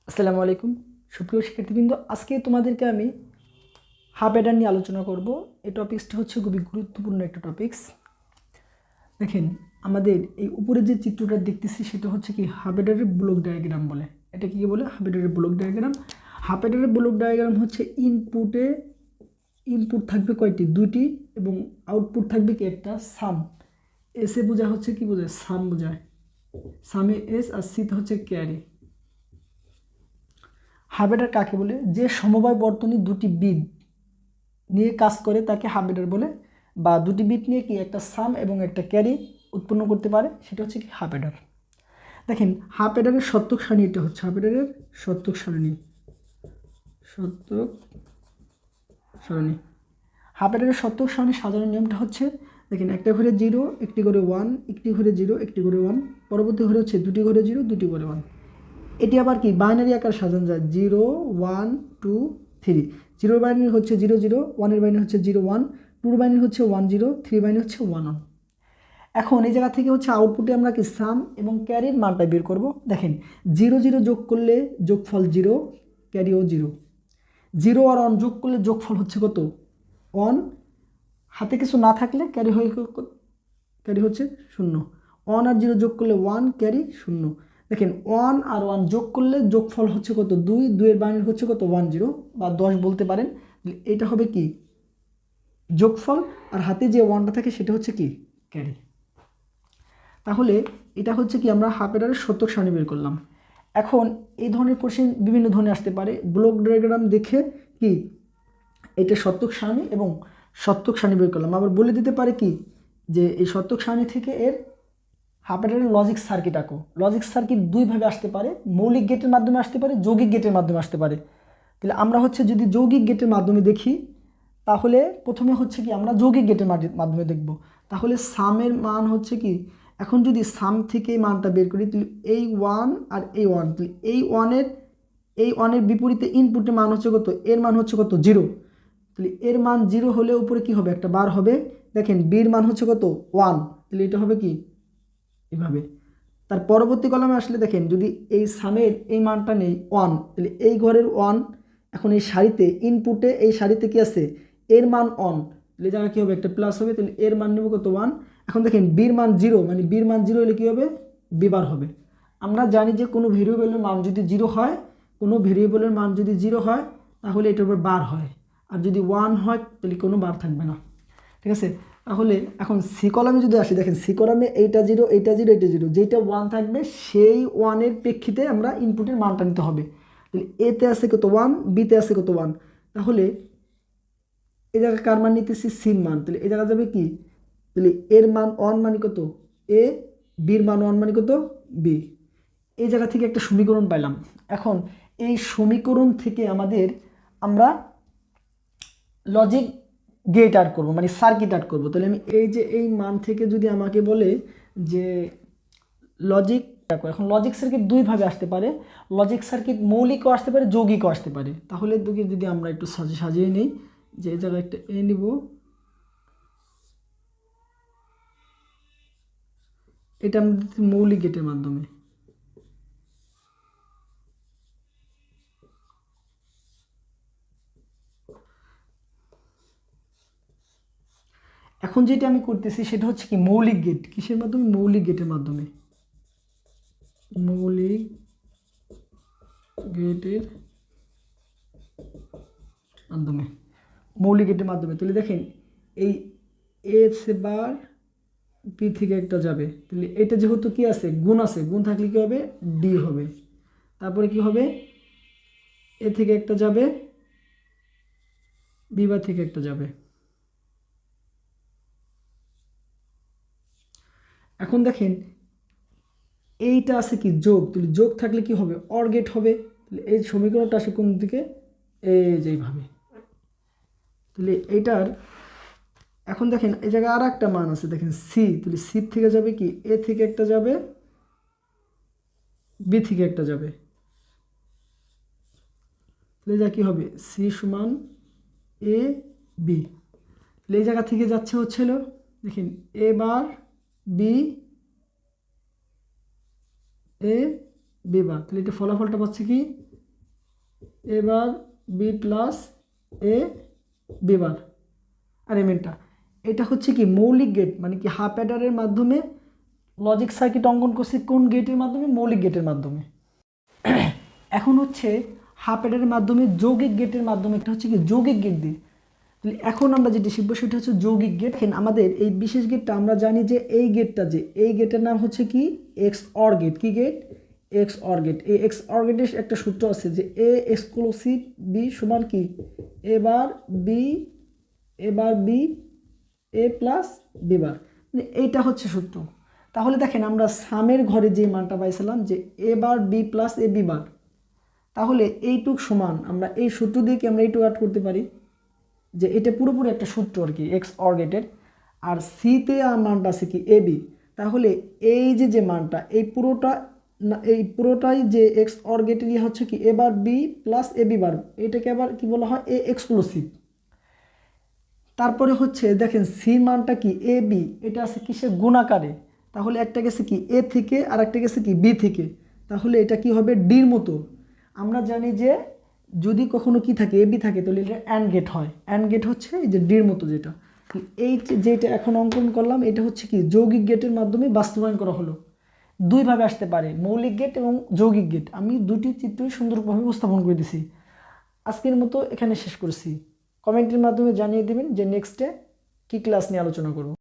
আসসালামু আলাইকুম সুপ্রিয় শিক্ষার্থীবৃন্দ, আজকে তোমাদেরকে আমি হাফ অ্যাডার নিয়ে আলোচনা করব। এই টপিক্সটা হচ্ছে খুবই গুরুত্বপূর্ণ একটা টপিক্স। দেখেন, আমাদের এই উপরে যে চিত্রটা দেখতেছি সেটা হচ্ছে কি হাফ অ্যাডারের ব্লক ডায়াগ্রাম বলে। এটা কি বলে? হাফ অ্যাডারের ব্লক ডায়াগ্রাম। হাফ অ্যাডারের ব্লক ডায়াগ্রাম হচ্ছে ইনপুট থাকবে কয়টি? দুইটি, এবং আউটপুট থাকবে কি একটা সাম। এসে বোঝা হচ্ছে কি বোঝায়? সাম বোঝায়। সামে এস আর সিতে হচ্ছে ক্যারি। হাফ অ্যাডার কাকে বলে? যে সমবায় বর্তনী দুটি বিট নিয়ে কাজ করে তাকে হাফ অ্যাডার বলে, বা দুটি বিট নিয়ে কি একটা সাম এবং একটা ক্যারি উৎপন্ন করতে পারে, সেটা হচ্ছে কি হাফ অ্যাডার। দেখেন, হাফ অ্যাডারের সত্যক সারণী এটা হচ্ছে হাফ অ্যাডারের সত্যক সারণী। হাফ অ্যাডারের সত্যক সারণীর সাধারণ নিয়মটা হচ্ছে, দেখেন, একটা ঘরে 0, একটি ঘরে 1, একটি ঘরে 0, একটি ঘরে 1, পরবর্তী ঘরে হচ্ছে দুটি ঘরে 0, দুটি ঘরে 1। এটি আবার কি বাইনারি আকার সাজানো যায়, 0 1 2 3। 0 বাইনারি হচ্ছে 0 0, 1-এর বাইনারি হচ্ছে 0 1, 2-এর বাইনারি হচ্ছে 1 0, 3 বাইনারি হচ্ছে 1 1। এখন এই জায়গা থেকে হচ্ছে আউটপুটে আমরা কি সাম এবং ক্যারির মানটা বের করব। দেখেন, 0 0 যোগ করলে যোগফল 0, ক্যারিও 0। 0 আর 1 যোগ করলে যোগফল হচ্ছে কত? 1। হাতে কিছু না থাকলে ক্যারি হচ্ছে 0। 1 আর 0 যোগ করলে 1, ক্যারি 0। দেখেন, 1 আর 1 যোগ করলে যোগফল হচ্ছে কত? 2। 2-এর বাইনারি হচ্ছে কত? 1 0 বা 10 বলতে পারেন। এটা হবে কি যোগফল, আর হাতে যে 1টা থাকে সেটা হচ্ছে কি ক্যারি। তাহলে এটা হচ্ছে কি আমরা হাফ অ্যাডারের সত্যক সারণী বের করলাম। এখন এই ধরনের কোশ্চেন বিভিন্ন ধরনের আসতে পারে। ব্লক ডায়াগ্রাম দেখে কি এটা সত্যক সারণী এবং সত্যক সারণী বের করলাম। আবার বলে দিতে পারে কি যে এই সত্যক সারণী থেকে এর হাফ অ্যাডারের লজিক সার্কিট আঁকো। লজিক সার্কিট দুইভাবে আসতে পারে, মৌলিক গেটের মাধ্যমে আসতে পারে, যৌগিক গেটের মাধ্যমে আসতে পারে। তাহলে আমরা হচ্ছে যদি যৌগিক গেটের মাধ্যমে দেখি, তাহলে প্রথমে হচ্ছে কি আমরা যৌগিক গেটের মাধ্যমে দেখব। তাহলে সামের মান হচ্ছে কি, এখন যদি সাম থেকে এই মানটা বের করি, তাহলে এই 1 আর এই 1, তাহলে এই ওয়ানের বিপরীতে ইনপুটের মান হচ্ছে কত? এর মান হচ্ছে কত? 0। তাহলে এর মান 0 হলে উপরে কি হবে? একটা বার হবে। দেখেন, বির মান হচ্ছে কত? 1। তাহলে এটা হবে কি এভাবে। তার পরবর্তী কলামে আসলে দেখেন, যদি এই সামের এই মানটা নেই 1, তাহলে এই ঘরের 1, এখন এই সারিতে ইনপুটে এই সারিতে কি আছে? এর মান 1, তাহলে জায়গা কী হবে? একটা প্লাস হবে। তাহলে এর মান নেব কত? 1। এখন দেখেন, বির মান 0, মানে বির মান 0 হলে কী হবে? বিবার হবে। আমরা জানি যে কোনো ভেরিয়েবলের মান যদি 0 হয়, কোনো ভেরিয়েবলের মান যদি 0 হয় তাহলে এটার উপর বার হয়, আর যদি 1 হয় তাহলে কোনো বার থাকবে না। ঠিক আছে? তাহলে এখন সি কলামে যদি আসি, দেখেন সি কলামে এইটা 0, এইটা 0, এইটা 0, যেটা 1 থাকবে সেই 1-এর প্রেক্ষিতে আমরা ইনপুটের মানটা নিতে হবে। তাহলে এতে আছে কত? 1, বিতে আছে কত? 1। তাহলে এই জায়গায় কার মান নিতেছি? সির মান। তাহলে এই জায়গা যাবে কি? তাহলে এর মান 1 মানে কত? এ, বির মান 1 মানে কত? বি। এই জায়গা থেকে একটা সমীকরণ পাইলাম। এখন এই সমীকরণ থেকে আমরা লজিক গেট আর্ট করবো, মানে সার্কিট আর্ট করবো। তাহলে আমি এই যে এই মান থেকে যদি আমাকে বলে যে লজিক, দেখো এখন লজিক সার্কিট দুইভাবে আসতে পারে। লজিক সার্কিট মৌলিকও আসতে পারে, যৌগিকও আসতে পারে। তাহলে যদি আমরা একটু সাজিয়ে নিই, যে এই জায়গায় একটা এ নিব, এটা আমরা মৌলিক গেটের মাধ্যমে। এখন যেটা আমি করতেছি সেটা হচ্ছে কি মৌলিক গেট। কিসের মাধ্যমে? মৌলিক গেটের মাধ্যমে। মৌলিক গেটের মাধ্যমে। মৌলিক গেটের মাধ্যমে। তাহলে দেখেন, এই এ বার পি থেকে একটা যাবে, তাহলে এটা যেহেতু কি আছে? গুণ আছে, গুণ থাকলে কি হবে? ডি হবে। তারপরে কি হবে? এ থেকে একটা যাবে, বি বার থেকে একটা যাবে। এখন দেখেন, এইটা আছে কি যোগ, তাহলে যোগ থাকলে কি হবে? অর গেট হবে। তাহলে এই সমীকরণটা আসে কোন দিকে? এই যেভাবে। তাহলে এইটার এখন দেখেন এই জায়গায় আর একটা মান আছে, দেখেন সি। তাহলে সি থেকে যাবে কি? এ থেকে একটা যাবে, বি থেকে একটা যাবে। তাহলে যা কি হবে? সি সমান এ বি। তাহলে এই জায়গা থেকে যাচ্ছে হচ্ছিল, দেখেন, এ বার বি, এ বি বার। তাহলে এটা ফলাফলটা পাচ্ছে কি? এ বার বি প্লাস এ বি বার। আর এমএনটা এটা হচ্ছে কি মৌলিক গেট, মানে কি হাফ অ্যাডারের মাধ্যমে লজিক সার্কিট অঙ্কন করছি কোন গেটের মাধ্যমে? মৌলিক গেটের মাধ্যমে। এখন হচ্ছে হাফ অ্যাডারের মাধ্যমে যৌগিক গেটের মাধ্যমে, একটা হচ্ছে কি যৌগিক গেট দিয়ে। তাহলে এখন আমরা যেটি শিখবো সেটা হচ্ছে যৌগিক গেট। দেখেন আমাদের এই বিশেষ গেটটা আমরা জানি যে এই গেটটা, যে এই গেটের নাম হচ্ছে কি এক্স অর গেট। কি গেট? XOR gate. এই এক্স অর গেটের একটা সূত্র আছে যে এ এক্সক্লুসিভ বি সমান কি এবার বি এ প্লাস বি বার, এইটা হচ্ছে সূত্র। তাহলে দেখেন আমরা সামের ঘরে যে মানটা পাইছিলাম যে এ বার বি প্লাস এ বি বার, তাহলে এইটুক সমান আমরা এই সূত্র দিয়ে কি আমরা এইটুক অ্যাড করতে পারি, যে এটা পুরোপুরি একটা সূত্র আর কি এক্স অর গেটের। আর সিতে মানটা আছে কি এ বি, তাহলে এই যে মানটা এই পুরোটাই যে এক্স অর গেটের ইয়ে হচ্ছে কি এ বার বি প্লাস এ বি বার, এটাকে আবার কি বলা হয় এ এক্সক্লুসিভ। তারপরে হচ্ছে দেখেন সি মানটা কি এ বি, এটা আছে কিসের গুণাকারে, তাহলে একটা গেছে কি এ থেকে আর একটা গেছে কি বি থেকে, তাহলে এটা কি হবে ডির মতো। আমরা জানি যে যদি কখনো কি থাকে এ বি থাকে তাহলে এটা অ্যান্ড গেট হয়। অ্যান্ড গেট হচ্ছে এই যে ডির মতো যেটা, এই যেটা এখন অঙ্কন করলাম এটা হচ্ছে কি যৌগিক গেটের মাধ্যমে বাস্তবায়ন করা হলো। দুইভাবে আসতে পারে, মৌলিক গেট এবং যৌগিক গেট। আমি দুটি চিত্রই সুন্দরভাবে উপস্থাপন করে দিছি। আজকের মতো এখানে শেষ করছি। কমেন্টের মাধ্যমে জানিয়ে দেবেন যে নেক্সটে কী ক্লাস নিয়ে আলোচনা করব।